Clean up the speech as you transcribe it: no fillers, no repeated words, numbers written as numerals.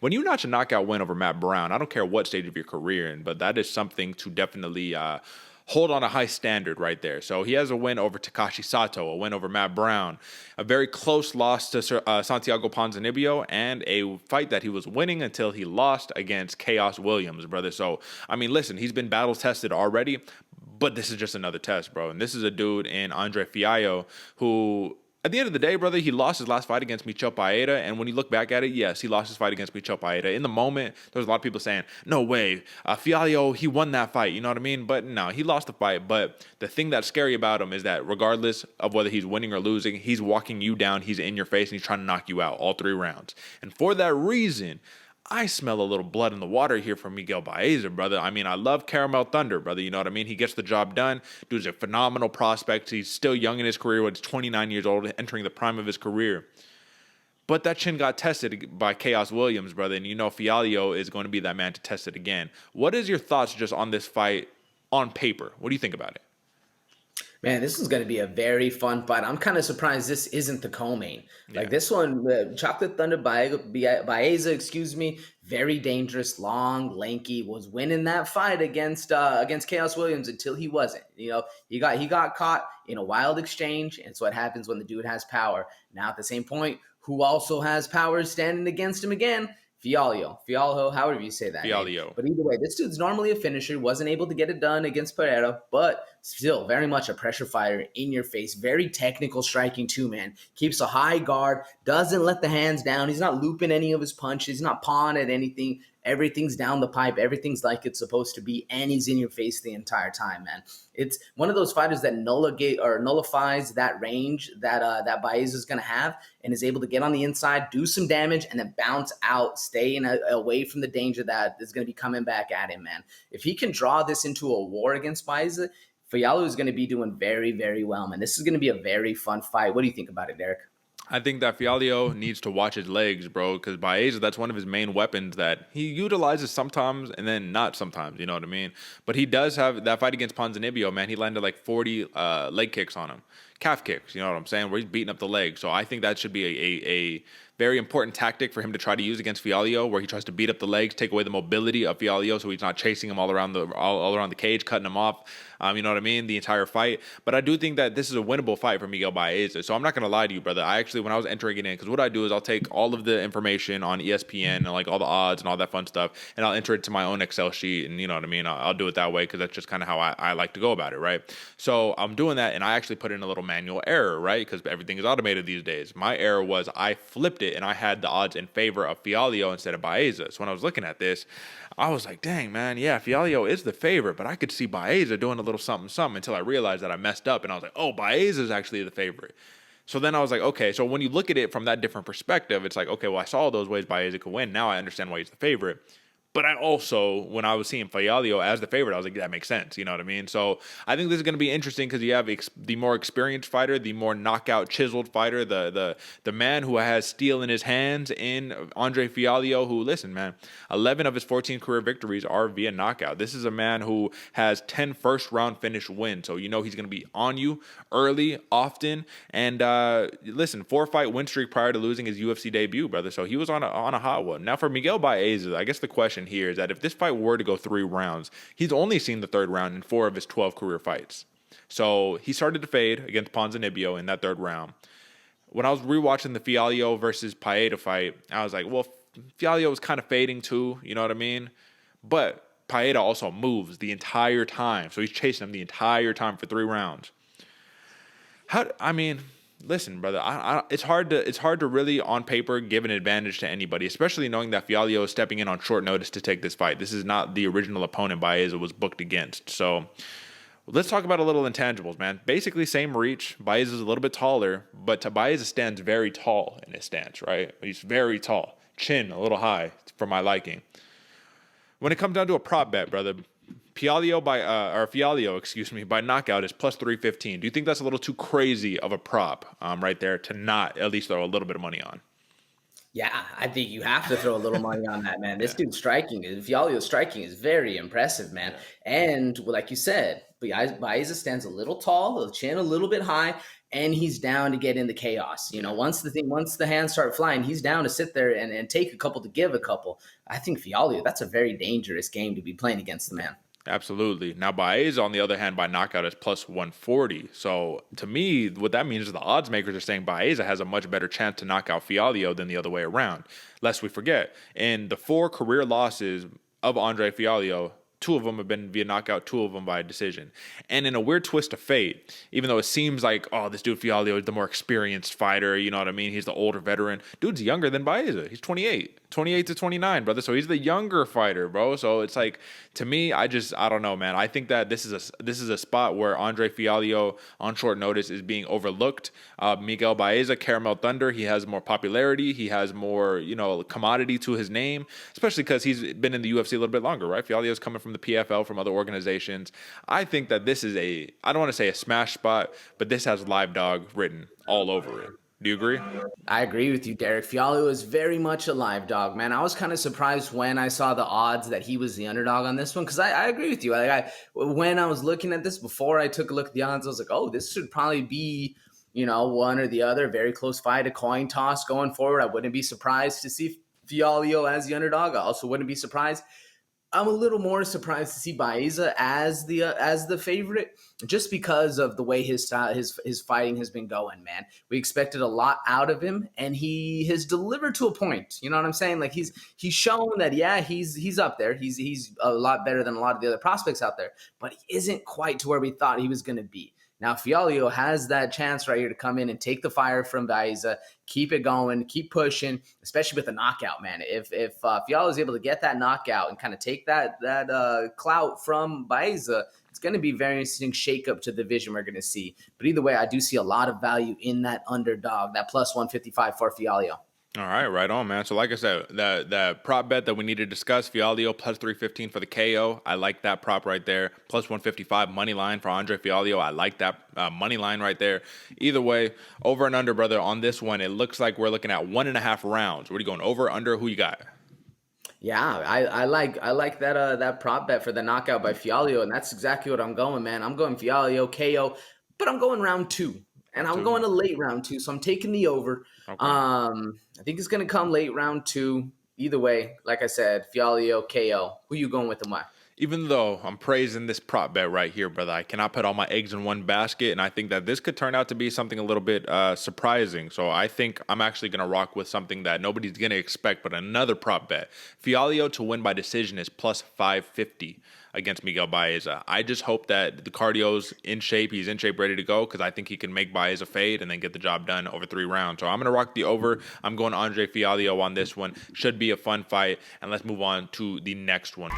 When you notch a knockout win over Matt Brown, I don't care what stage of your career in, but that is something to definitely hold on a high standard right there. So he has a win over Takashi Sato, a win over Matt Brown, a very close loss to Santiago Ponzinibbio, and a fight that he was winning until he lost against Chaos Williams, brother. So, I mean, listen, he's been battle tested already, but this is just another test, bro. And this is a dude in Andre Fialho who, at the end of the day, brother, he lost his last fight against Michel Paeta, and when you look back at it, yes, he lost his fight against Michel Paeta. In the moment, there was a lot of people saying, no way, Fialho, he won that fight, you know what I mean? But no, he lost the fight. But the thing that's scary about him is that regardless of whether he's winning or losing, he's walking you down, he's in your face, and he's trying to knock you out all 3 rounds. And for that reason, I smell a little blood in the water here from Miguel Baeza, brother. I mean, I love Caramel Thunder, brother. You know what I mean? He gets the job done. Dude's a phenomenal prospect. He's still young in his career. He's 29 years old, entering the prime of his career. But that chin got tested by Chaos Williams, brother. And you know Fialho is going to be that man to test it again. What is your thoughts just on this fight on paper? What do you think about it? Man, this is going to be a very fun fight. I'm kind of surprised this isn't the co-main. Like this one, Chocolate Thunder Baeza, excuse me, very dangerous, long, lanky, was winning that fight against Chaos Williams until he wasn't. You know, he got caught in a wild exchange, and so what happens when the dude has power. Now at the same point, who also has power standing against him again? Fialho, however you say that name. Fialho. But either way, this dude's normally a finisher, wasn't able to get it done against Pereira, but still very much a pressure fighter in your face. Very technical striking too, man. Keeps a high guard, doesn't let the hands down. He's not looping any of his punches. He's not pawing at anything. Everything's down the pipe. Everything's like it's supposed to be, and he's in your face the entire time, man. It's one of those fighters that nullifies that range that Baez is going to have, and is able to get on the inside, do some damage, and then bounce out, stay away from the danger that is going to be coming back at him, man. If he can draw this into a war against Baez, Fialho is going to be doing very, very well, man. This is going to be a very fun fight. What do you think about it, Derek? I think that Fialho needs to watch his legs, bro, because Baeza, that's one of his main weapons that he utilizes sometimes and then not sometimes, you know what I mean? But he does have that fight against Ponzinibbio, man. He landed like 40 leg kicks on him. Calf kicks, you know what I'm saying, where he's beating up the leg. So I think that should be a very important tactic for him to try to use against Fialho, where he tries to beat up the legs, take away the mobility of Fialho, so he's not chasing him all around the cage, cutting him off. You know what I mean? The entire fight. But I do think that this is a winnable fight for Miguel Baeza. So I'm not gonna lie to you, brother. I actually, when I was entering it in, because what I do is I'll take all of the information on ESPN and like all the odds and all that fun stuff, and I'll enter it to my own Excel sheet, and you know what I mean? I'll do it that way because that's just kind of how I like to go about it, right? So I'm doing that, and I actually put in a little manual error, right? Because everything is automated these days. My error was I flipped it, and I had the odds in favor of Fialho instead of Baeza. So when I was looking at this, I was like, dang, man, yeah, Fialho is the favorite, but I could see Baeza doing a little something until I realized that I messed up, and I was like, oh, Baeza is actually the favorite. So then I was like, okay, so when you look at it from that different perspective, it's like, okay, well, I saw all those ways Baeza could win. Now I understand why he's the favorite. But I also, when I was seeing Fialho as the favorite, I was like, that makes sense. You know what I mean? So I think this is going to be interesting because you have the more experienced fighter, the more knockout, chiseled fighter, the man who has steel in his hands in Andre Fialho, who, listen, man, 11 of his 14 career victories are via knockout. This is a man who has 10 first-round finish wins. So you know he's going to be on you early, often. And listen, 4-fight win streak prior to losing his UFC debut, brother. So he was on a hot one. Now for Miguel Baeza, I guess the question here is that if this fight were to go 3 rounds, he's only seen the 3rd round in 4 of his 12 career fights. So he started to fade against Ponzinibbio in that 3rd round. When I was rewatching the Fialho versus Paeta fight, I was like, well, Fialho was kind of fading too, you know what I mean? But Paeta also moves the entire time, so he's chasing him the entire time for 3 rounds. Listen, brother, it's hard to really on paper give an advantage to anybody, especially knowing that Fialho is stepping in on short notice to take this fight. This is not the original opponent Baeza was booked against. So let's talk about a little intangibles, man. Basically, same reach. Baeza is a little bit taller, but Baeza stands very tall in his stance, right? He's very tall. Chin a little high for my liking. When it comes down to a prop bet, brother, Fialho by knockout is plus 315. Do you think that's a little too crazy of a prop right there to not at least throw a little bit of money on? Yeah, I think you have to throw a little money on that, man. This dude's Fialho's striking is very impressive, man. And well, like you said, Baeza stands a little tall, the chin a little bit high. and he's down to get in the chaos. Once the hands start flying, he's down to sit there and take a couple to give a couple. I think Fialho, that's a very dangerous game to be playing against the man. Absolutely. Now, Baeza, on the other hand, by knockout is plus 140. So, to me, what that means is the odds makers are saying Baeza has a much better chance to knock out Fialho than the other way around. Lest we forget, in the 4 career losses of Andre Fialho, 2 of them have been via knockout, 2 of them by decision. And in a weird twist of fate, even though it seems like, oh, this dude Fialho is the more experienced fighter, you know what I mean? He's the older veteran. Dude's younger than Baeza. He's 28 to 29, brother. So he's the younger fighter, bro. So it's like, to me, I don't know, man. I think that this is a spot where Andre Fialho on short notice is being overlooked. Miguel Baeza, Caramel Thunder, he has more popularity. He has more, commodity to his name, especially because he's been in the UFC a little bit longer, right? Fialho's coming from the PFL, from other organizations. I think that this is I don't want to say a smash spot, but this has Live Dog written all over it. Do you agree? I agree with you, Derek. Fialho is very much a live dog, man. I was kind of surprised when I saw the odds that he was the underdog on this one, because I agree with you. When I was looking at this before I took a look at the odds, I was like, oh, this should probably be, one or the other. Very close fight, a coin toss going forward. I wouldn't be surprised to see Fialho as the underdog. I also wouldn't be surprised. I'm a little more surprised to see Baeza as the favorite, just because of the way his style, his fighting has been going, man. We expected a lot out of him, and he has delivered to a point. You know what I'm saying? Like he's shown that, yeah, he's up there. He's a lot better than a lot of the other prospects out there, but he isn't quite to where we thought he was going to be. Now, Fialho has that chance right here to come in and take the fire from Baeza, keep it going, keep pushing, especially with the knockout, man. If Fialho is able to get that knockout and kind of take that clout from Baeza, it's going to be very interesting shakeup to the division we're going to see. But either way, I do see a lot of value in that underdog, that plus 155 for Fialho. All right, right on, man. So like I said, the prop bet that we need to discuss, Fialho plus 315 for the KO. I like that prop right there. Plus 155 money line for Andre Fialho. I like that money line right there. Either way, over and under, brother, on this one, it looks like we're looking at 1.5 rounds. What are you going, over, under? Who you got? Yeah, I like that prop bet for the knockout by Fialho, and that's exactly what I'm going, man. I'm going Fialho, KO, but I'm going round 2. And I'm going to late round 2, so I'm taking the over. Okay. I think it's going to come late round 2. Either way, like I said, Fialho, KO. Who you going with and why? Even though I'm praising this prop bet right here, brother, I cannot put all my eggs in one basket, and I think that this could turn out to be something a little bit surprising. So I think I'm actually going to rock with something that nobody's going to expect, but another prop bet. Fialho to win by decision is plus 550 against Miguel Baeza. I just hope that the cardio's in shape. He's in shape, ready to go, because I think he can make Baeza fade and then get the job done over 3 rounds. So I'm going to rock the over. I'm going Andre Fialho on this one. Should be a fun fight. And let's move on to the next one.